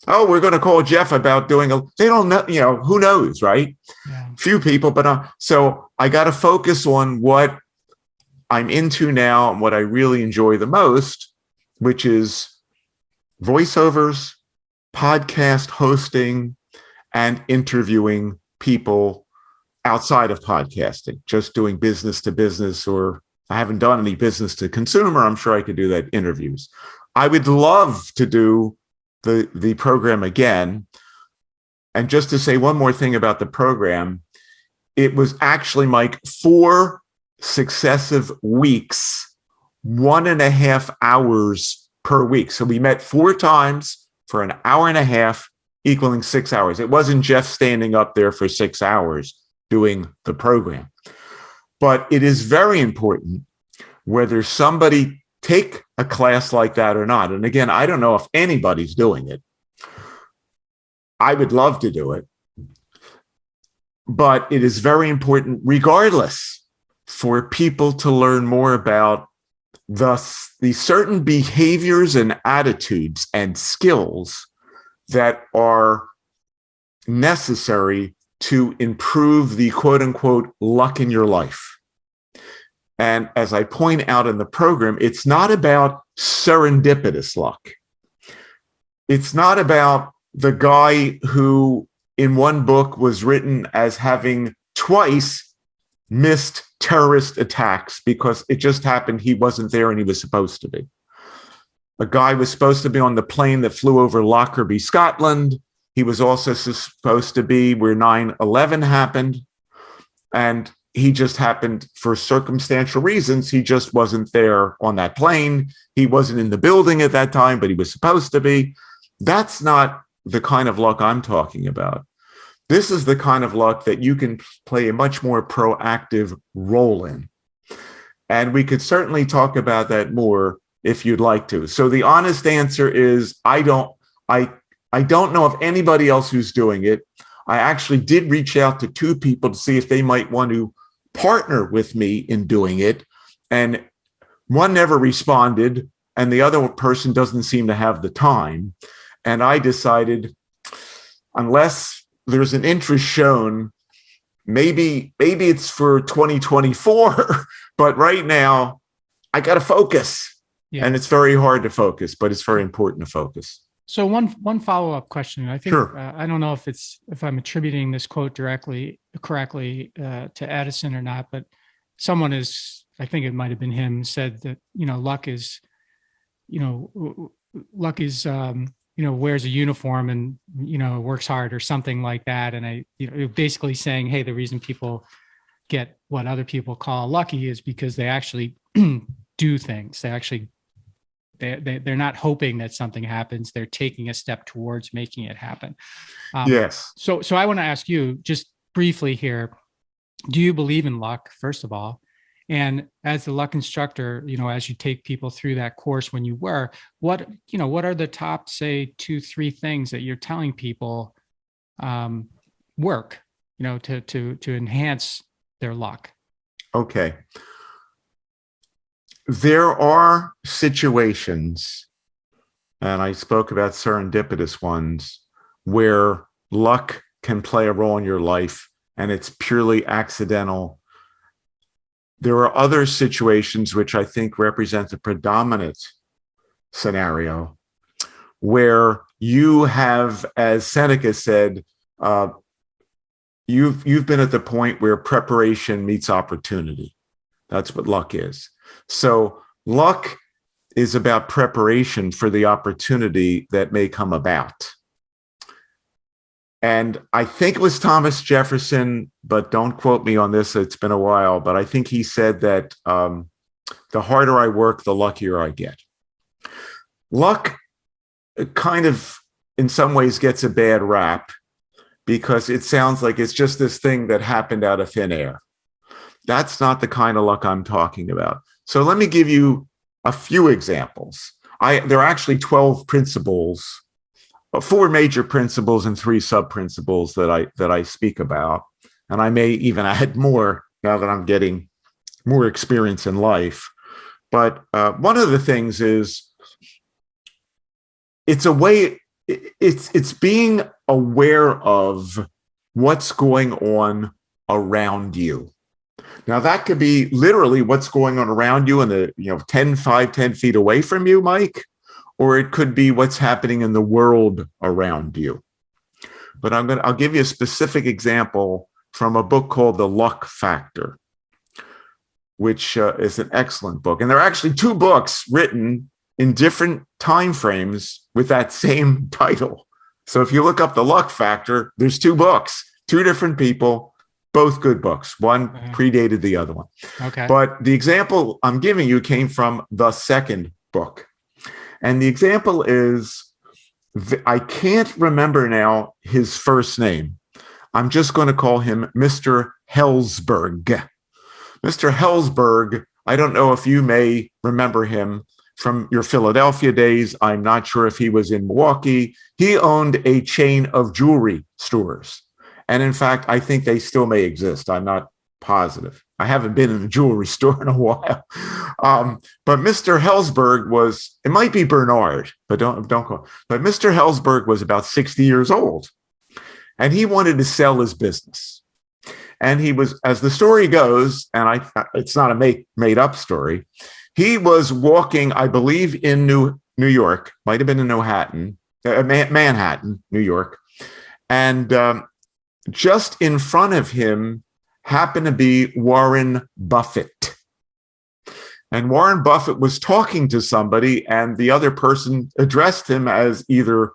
we're going to call Jeff about they don't know, who knows, right? Yeah. Few people, but so I got to focus on what I'm into now and what I really enjoy the most, which is voiceovers, podcast hosting, and interviewing people outside of podcasting, just doing business to business, or I haven't done any business to consumer. I'm sure I could do that interviews. I would love to do the program again. And just to say one more thing about the program, it was actually, Mike, 4 successive weeks, 1.5 hours per week. So we met 4 times for an hour and a half, equaling 6 hours. It wasn't Jeff standing up there for 6 hours doing the program. But it is very important whether somebody take a class like that or not. And again, I don't know if anybody's doing it. I would love to do it. But it is very important, regardless, for people to learn more about the certain behaviors and attitudes and skills that are necessary to improve the quote unquote luck in your life. And as I point out in the program, it's not about serendipitous luck. It's not about the guy who in one book was written as having twice missed terrorist attacks because it just happened he wasn't there and he was supposed to be. A guy was supposed to be on the plane that flew over Lockerbie, Scotland. He was also supposed to be where 9/11 happened. And he just happened, for circumstantial reasons, he just wasn't there on that plane. He wasn't in the building at that time, but he was supposed to be. That's not the kind of luck I'm talking about. This is the kind of luck that you can play a much more proactive role in. And we could certainly talk about that more if you'd like to. So the honest answer is I don't know of anybody else who's doing it. I actually did reach out to two people to see if they might want to partner with me in doing it. And one never responded, and the other person doesn't seem to have the time. And I decided, unless there's an interest shown, maybe it's for 2024, but right now I got to focus. Yeah. And it's very hard to focus, but it's very important to focus. So one follow-up question. I think sure. I don't know if I'm attributing this quote correctly to Edison or not, but someone is, I think it might have been him, said that luck is wears a uniform and works hard or something like that. And basically saying, hey, the reason people get what other people call lucky is because they actually do things. They actually they're not hoping that something happens. They're taking a step towards making it happen. Yes. So I want to ask you just briefly here, do you believe in luck, first of all? And as the luck instructor, as you take people through that course when you were, what are the top, say, 2-3 things that you're telling people work, to enhance their luck? Okay. There are situations, and I spoke about serendipitous ones, where luck can play a role in your life and it's purely accidental. There are other situations which I think represent the predominant scenario where you have, as Seneca said, you've been at the point where preparation meets opportunity. That's what luck is. So luck is about preparation for the opportunity that may come about. And I think it was Thomas Jefferson, but don't quote me on this, it's been a while, but I think he said that the harder I work, the luckier I get. Luck kind of, in some ways, gets a bad rap because it sounds like it's just this thing that happened out of thin air. That's not the kind of luck I'm talking about. So let me give you a few examples. There are actually 12 principles, 4 major principles and 3 sub-principles that I speak about. And I may even add more now that I'm getting more experience in life. But one of the things is it's being aware of what's going on around you. Now, that could be literally what's going on around you and 10 feet away from you, Mike, or it could be what's happening in the world around you. But I'll give you a specific example from a book called The Luck Factor, which is an excellent book. And there are actually 2 books written in different time frames with that same title. So if you look up The Luck Factor, there's 2 books, 2 different people. Both good books. One predated the other one. Okay. But the example I'm giving you came from the second book. And the example is, I can't remember now his first name. I'm just going to call him Mr. Helzberg. Mr. Helzberg, I don't know if you may remember him from your Philadelphia days. I'm not sure if he was in Milwaukee. He owned a chain of jewelry stores. And in fact, I think they still may exist. I'm not positive. I haven't been in a jewelry store in a while. But Mr. Helzberg was, it might be Bernard, but don't call. But Mr. Helzberg was about 60 years old, and he wanted to sell his business. And he was, as the story goes, and it's not a made up story, he was walking, I believe, in New York, might have been in Manhattan, New York. And just in front of him happened to be Warren Buffett. And Warren Buffett was talking to somebody, and the other person addressed him as either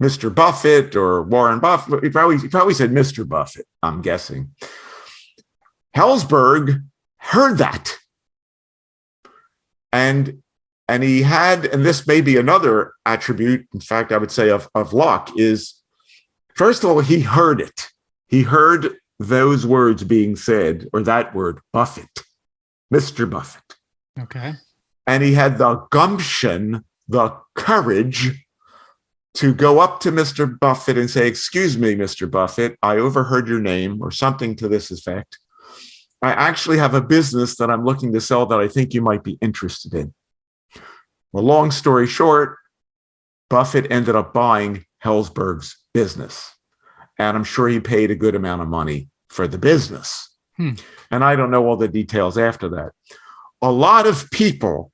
Mr. Buffett or Warren Buffett. He probably said Mr. Buffett, I'm guessing. Helzberg heard that. And he had, and this may be another attribute, in fact, I would say of luck, is, first of all, he heard it. He heard those words being said, or that word, Buffett, Mr. Buffett. Okay. And he had the gumption, the courage to go up to Mr. Buffett and say, "Excuse me, Mr. Buffett, I overheard your name," or something to this effect. "I actually have a business that I'm looking to sell that I think you might be interested in." Well, long story short, Buffett ended up buying Helzberg's business. And I'm sure he paid a good amount of money for the business. And I don't know all the details after that. A lot of people,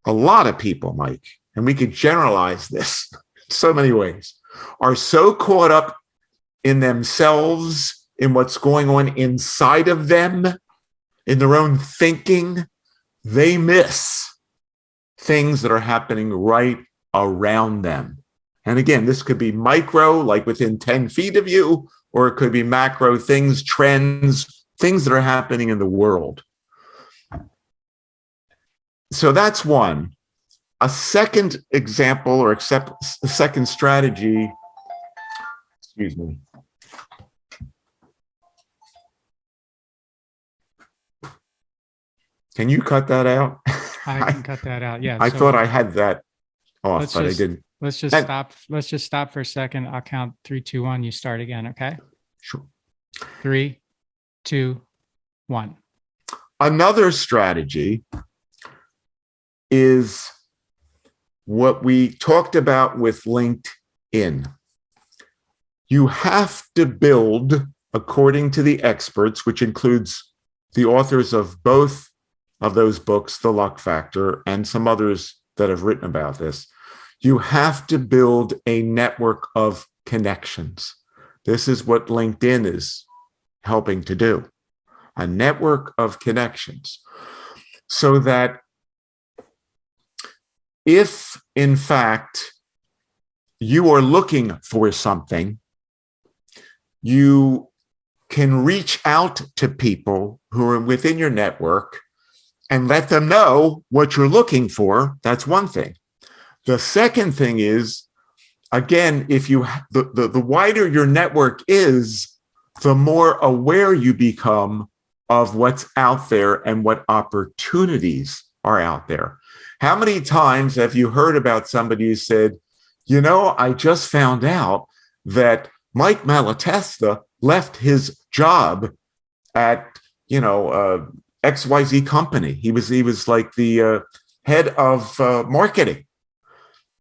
Mike, and we could generalize this in so many ways, are so caught up in themselves, in what's going on inside of them, in their own thinking, they miss things that are happening right around them. And again, this could be micro, like within 10 feet of you, or it could be macro things, trends, things that are happening in the world. So that's one. A second example, or a second strategy, excuse me. Can you cut that out? I can cut that out. Yeah. I thought I had that off, but I didn't. Let's just stop. Let's just stop for a second. I'll count 3, 2, 1. You start again. Okay. Sure. 3, 2, 1. Another strategy is what we talked about with LinkedIn. You have to build, according to the experts, which includes the authors of both of those books, The Luck Factor, and some others that have written about this. You have to build a network of connections. This is what LinkedIn is helping to do, a network of connections, so that if, in fact, you are looking for something, you can reach out to people who are within your network and let them know what you're looking for. That's one thing. The second thing is, again, if you the wider your network is, the more aware you become of what's out there and what opportunities are out there. How many times have you heard about somebody who said, "You know, I just found out that Mike Malatesta left his job at, XYZ company. He was like the head of marketing.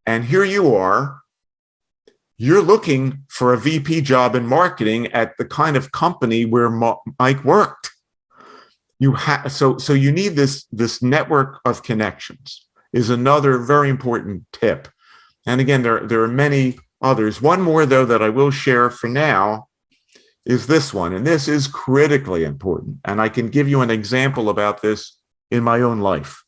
And here you are, you're looking for a VP job in marketing at the kind of company where Mike worked." So you need this network of connections is another very important tip. And again, there are many others. One more, though, that I will share for now is this one. And this is critically important. And I can give you an example about this in my own life.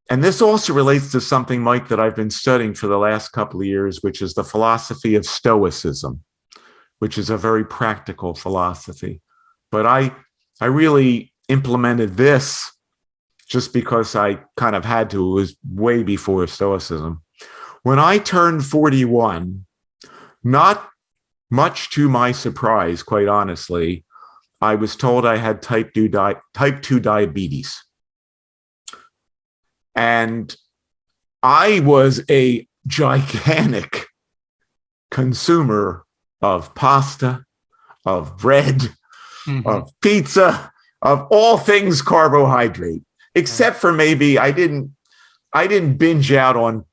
And this also relates to something, Mike, that I've been studying for the last couple of years, which is the philosophy of Stoicism, which is a very practical philosophy. But I really implemented this just because I kind of had to. It was way before Stoicism. When I turned 41, not much to my surprise, quite honestly, I was told I had type 2 diabetes. And I was a gigantic consumer of pasta, of bread, Mhm. of pizza, of all things carbohydrate, except for maybe I didn't binge out on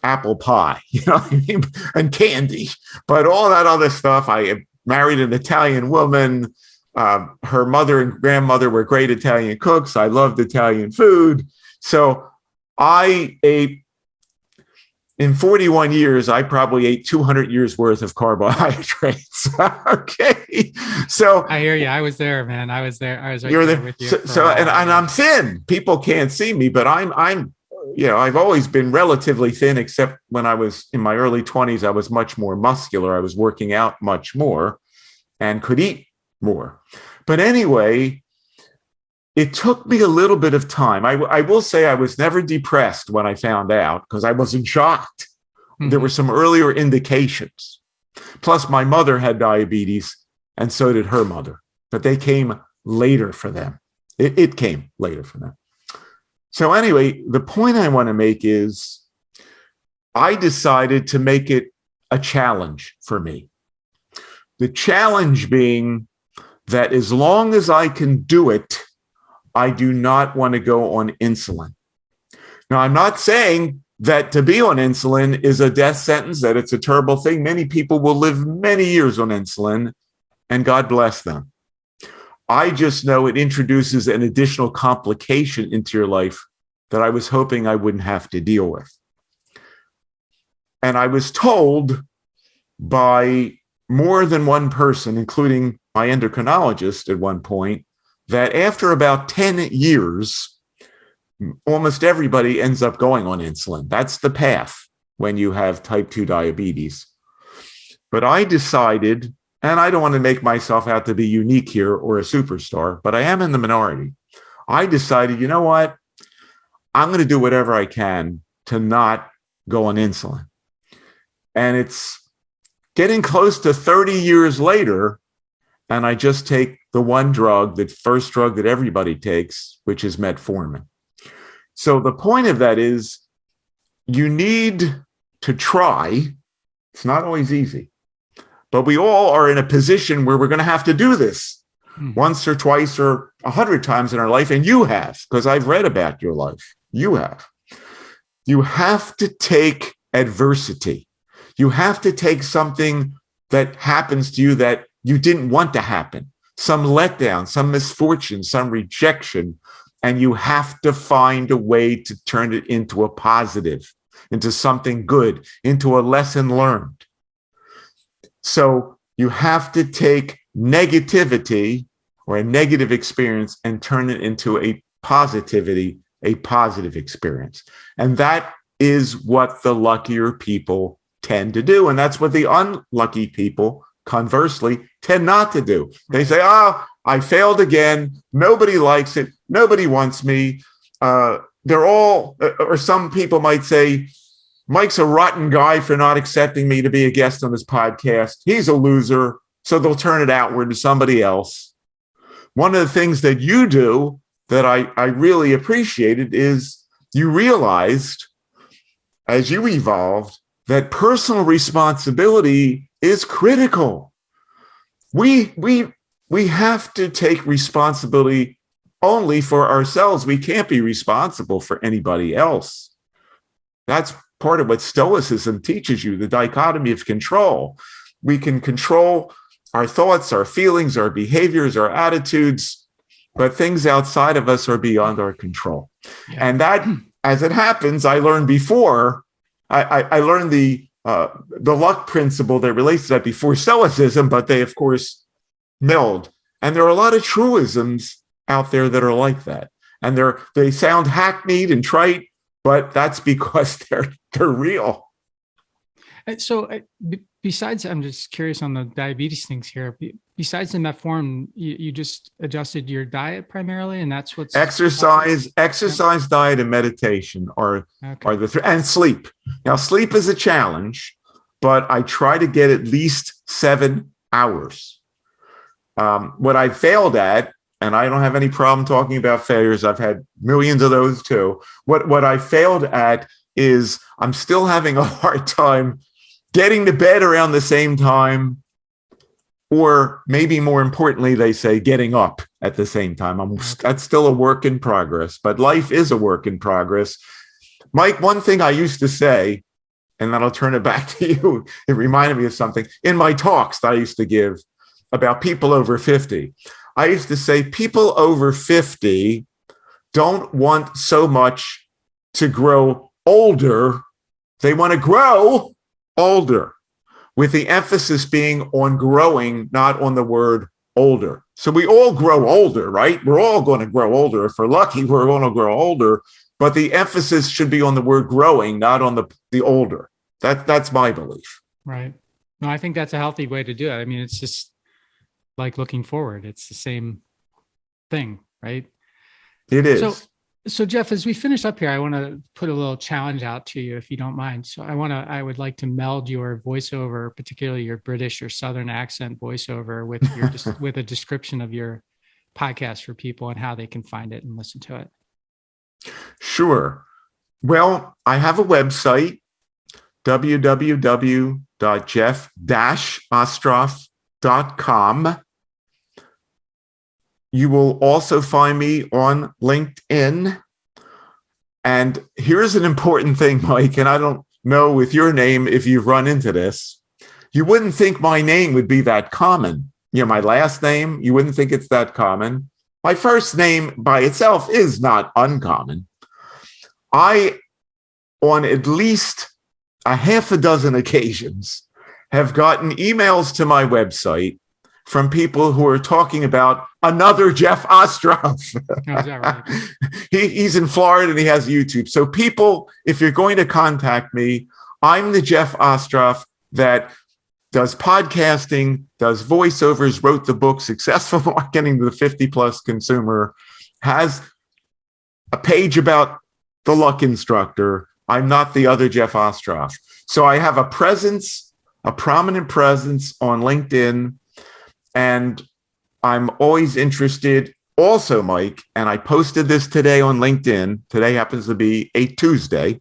apple pie, you know what I mean, and candy, but all that other stuff. I married an Italian woman. Her mother and grandmother were great Italian cooks. I loved Italian food. So I ate, in 41 years, I probably ate 200 years worth of carbohydrates. Okay. So I hear you. I was there, man. I was there. I was right you're there there with you. so and I'm thin. People can't see me, but I'm I've always been relatively thin, except when I was in my early 20s, I was much more muscular. I was working out much more and could eat more. But anyway, it took me a little bit of time. I will say I was never depressed when I found out, because I wasn't shocked. Mhm. There were some earlier indications. Plus, my mother had diabetes, and so did her mother. But they came later for them. It came later for them. So anyway, the point I want to make is I decided to make it a challenge for me. The challenge being that as long as I can do it, I do not want to go on insulin. Now, I'm not saying that to be on insulin is a death sentence, that it's a terrible thing. Many people will live many years on insulin, and God bless them. I just know it introduces an additional complication into your life that I was hoping I wouldn't have to deal with. And I was told by more than one person, including my endocrinologist at one point, that after about 10 years, almost everybody ends up going on insulin. That's the path when you have type 2 diabetes. But I decided, and I don't want to make myself out to be unique here or a superstar, but I am in the minority. I decided, you know what? I'm going to do whatever I can to not go on insulin. And it's getting close to 30 years later, and I just take the one drug, the first drug that everybody takes, which is metformin. So the point of that is you need to try. It's not always easy, but we all are in a position where we're going to have to do this once or twice or 100 times in our life. And you have, because I've read about your life. You have. You have to take adversity. You have to take something that happens to you that you didn't want to happen, some letdown, some misfortune, some rejection, and you have to find a way to turn it into a positive, into something good, into a lesson learned. So you have to take negativity or a negative experience and turn it into a positive experience. And that is what the luckier people tend to do. And that's what the unlucky people, conversely, tend not to do. They say, oh, I failed again. Nobody likes it. Nobody wants me. They're all, or some people might say, Mike's a rotten guy for not accepting me to be a guest on his podcast. He's a loser. So they'll turn it outward to somebody else. One of the things that you do that I really appreciated is you realized as you evolved that personal responsibility is critical. We have to take responsibility only for ourselves. We can't be responsible for anybody else. That's part of what Stoicism teaches you, the dichotomy of control. We can control our thoughts, our feelings, our behaviors, our attitudes, but things outside of us are beyond our control. Yeah. And that, as it happens, I learned before, I learned the luck principle that relates to that before Stoicism, but they, of course, meld. And there are a lot of truisms out there that are like that. And they sound hackneyed and trite, but that's because they're real. So besides, I'm just curious on the diabetes things here. Besides the metformin, you just adjusted your diet primarily, and that's what's exercise, diet, and meditation are the three, and sleep. Now, sleep is a challenge, but I try to get at least 7 hours. What I failed at, and I don't have any problem talking about failures. I've had millions of those too. What I failed at is I'm still having a hard time getting to bed around the same time, or maybe more importantly, they say getting up at the same time. That's still a work in progress, but life is a work in progress. Mike, one thing I used to say, and then I'll turn it back to you. It reminded me of something in my talks that I used to give about people over 50. I used to say people over 50 don't want so much to grow older. They want to grow older, with the emphasis being on growing, not on the word older. So we all grow older, right? We're all going to grow older. If we're lucky, we're going to grow older. But the emphasis should be on the word growing, not on the older. That's my belief. Right. No, I think that's a healthy way to do it. I mean, it's just like looking forward. It's the same thing, right? It is. So Jeff, as we finish up here, I want to put a little challenge out to you, if you don't mind. So I would like to meld your voiceover, particularly your British or Southern accent voiceover, with your with a description of your podcast for people and how they can find it and listen to it. Sure. Well, I have a website, www.jeff-ostroff.com. You will also find me on LinkedIn. And here's an important thing, Mike, and I don't know with your name if you've run into this. You wouldn't think my name would be that common. You know, my last name, you wouldn't think it's that common. My first name by itself is not uncommon. I, on at least a half a dozen occasions, have gotten emails to my website from people who are talking about another Jeff Ostroff. Oh, is that right? He's in Florida and he has YouTube. So people, if you're going to contact me, I'm the Jeff Ostroff that does podcasting, does voiceovers, wrote the book Successful Marketing to the 50-Plus Consumer, has a page about the luck instructor. I'm not the other Jeff Ostroff. So I have a presence, a prominent presence on LinkedIn, and I'm always interested also, Mike, and I posted this today on LinkedIn. Today happens to be a Tuesday.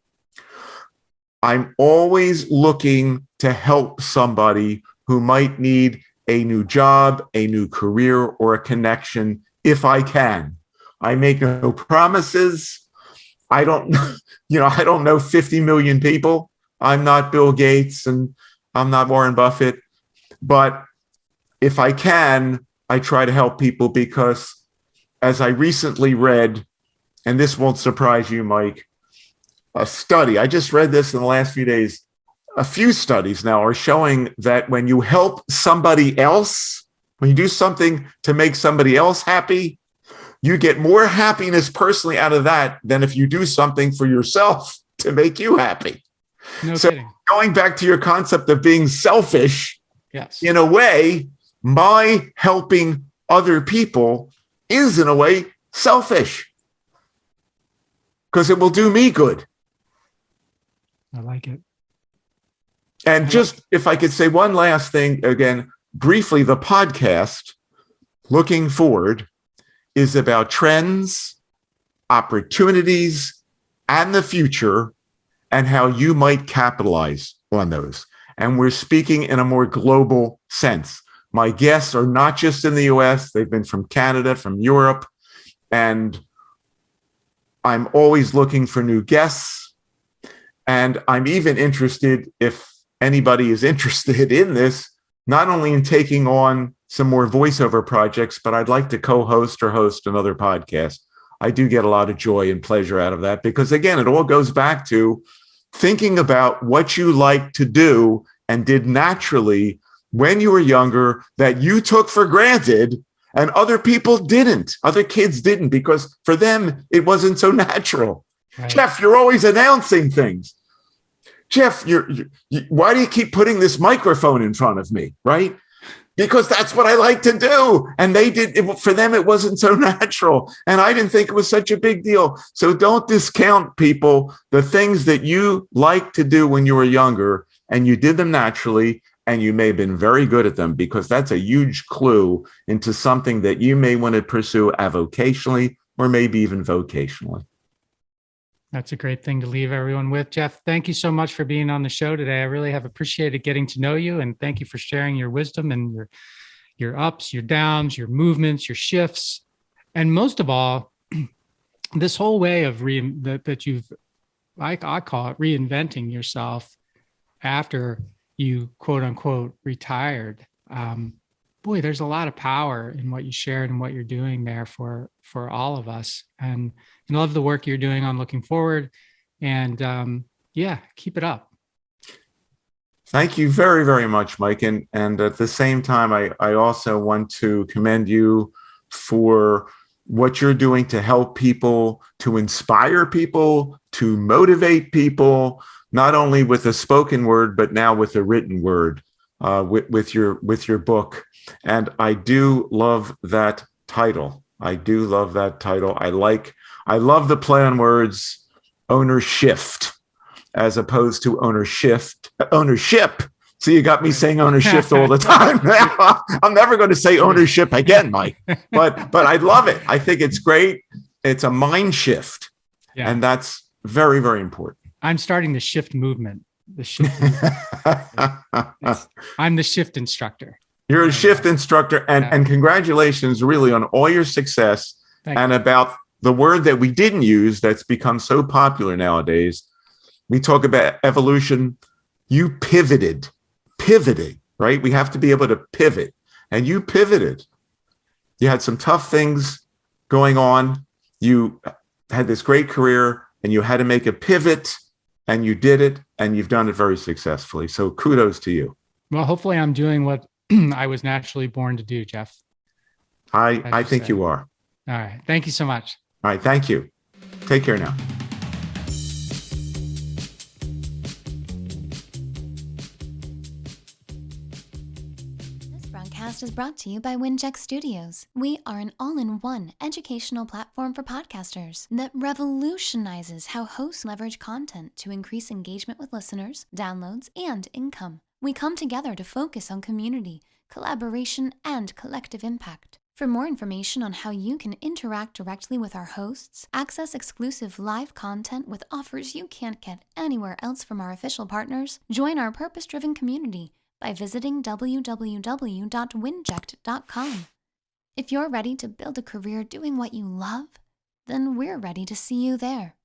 I'm always looking to help somebody who might need a new job, a new career, or a connection if I can. I make no promises. I don't know 50 million people. I'm not Bill Gates and I'm not Warren Buffett, but if I can, I try to help people because, as I recently read, and this won't surprise you, Mike, a study, I just read this in the last few days, a few studies now are showing that when you help somebody else, when you do something to make somebody else happy, you get more happiness personally out of that than if you do something for yourself to make you happy. No so kidding. Going back to your concept of being selfish, yes, in a way, my helping other people is in a way selfish because it will do me good. I like it. And just if I could say one last thing, again, briefly, the podcast, Looking Forward, is about trends, opportunities, and the future, and how you might capitalize on those. And we're speaking in a more global sense. My guests are not just in the US, they've been from Canada, from Europe, and I'm always looking for new guests. And I'm even interested, if anybody is interested in this, not only in taking on some more voiceover projects, but I'd like to co-host or host another podcast. I do get a lot of joy and pleasure out of that because, again, it all goes back to thinking about what you like to do and did naturally when you were younger that you took for granted and other people didn't. Other kids didn't because for them, it wasn't so natural. Right. Jeff, you're always announcing things. Jeff, why do you keep putting this microphone in front of me, right? Because that's what I like to do. And they did, for them, it wasn't so natural. And I didn't think it was such a big deal. So don't discount, people, the things that you liked to do when you were younger and you did them naturally and you may have been very good at them, because that's a huge clue into something that you may want to pursue avocationally or maybe even vocationally. That's a great thing to leave everyone with. Jeff, thank you so much for being on the show today. I really have appreciated getting to know you, and thank you for sharing your wisdom and your ups, your downs, your movements, your shifts, and most of all, this whole way of that you've, I call it reinventing yourself after you quote unquote retired. Boy, there's a lot of power in what you shared and what you're doing there for all of us. And I love the work you're doing on Looking Forward. And yeah, keep it up. Thank you very, very much, Mike. And at the same time, I also want to commend you for what you're doing to help people, to inspire people, to motivate people, not only with the spoken word, but now with the written word, with your book. And I do love that title. I do love that title. I love the play on words, ownership, as opposed to ownership. So you got me saying ownership all the time. I'm never going to say ownership again, Mike. But I love it. I think it's great. It's a mind shift. Yeah. And that's very, very important. I'm starting the shift movement. The shift movement. I'm the shift instructor. You're a shift instructor, and congratulations really on all your success. And about the word that we didn't use that's become so popular nowadays. We talk about evolution. You pivoting, right? We have to be able to pivot, and you pivoted. You had some tough things going on. You had this great career, and you had to make a pivot, and you did it, and you've done it very successfully. So kudos to you. Well, hopefully I'm doing what I was naturally born to do, Jeff. I think you are. All right. Thank you so much. All right. Thank you. Take care now. This broadcast is brought to you by WINJECT Studios. We are an all-in-one educational platform for podcasters that revolutionizes how hosts leverage content to increase engagement with listeners, downloads, and income. We come together to focus on community, collaboration, and collective impact. For more information on how you can interact directly with our hosts, access exclusive live content with offers you can't get anywhere else from our official partners, join our purpose-driven community by visiting www.winject.com. If you're ready to build a career doing what you love, then we're ready to see you there.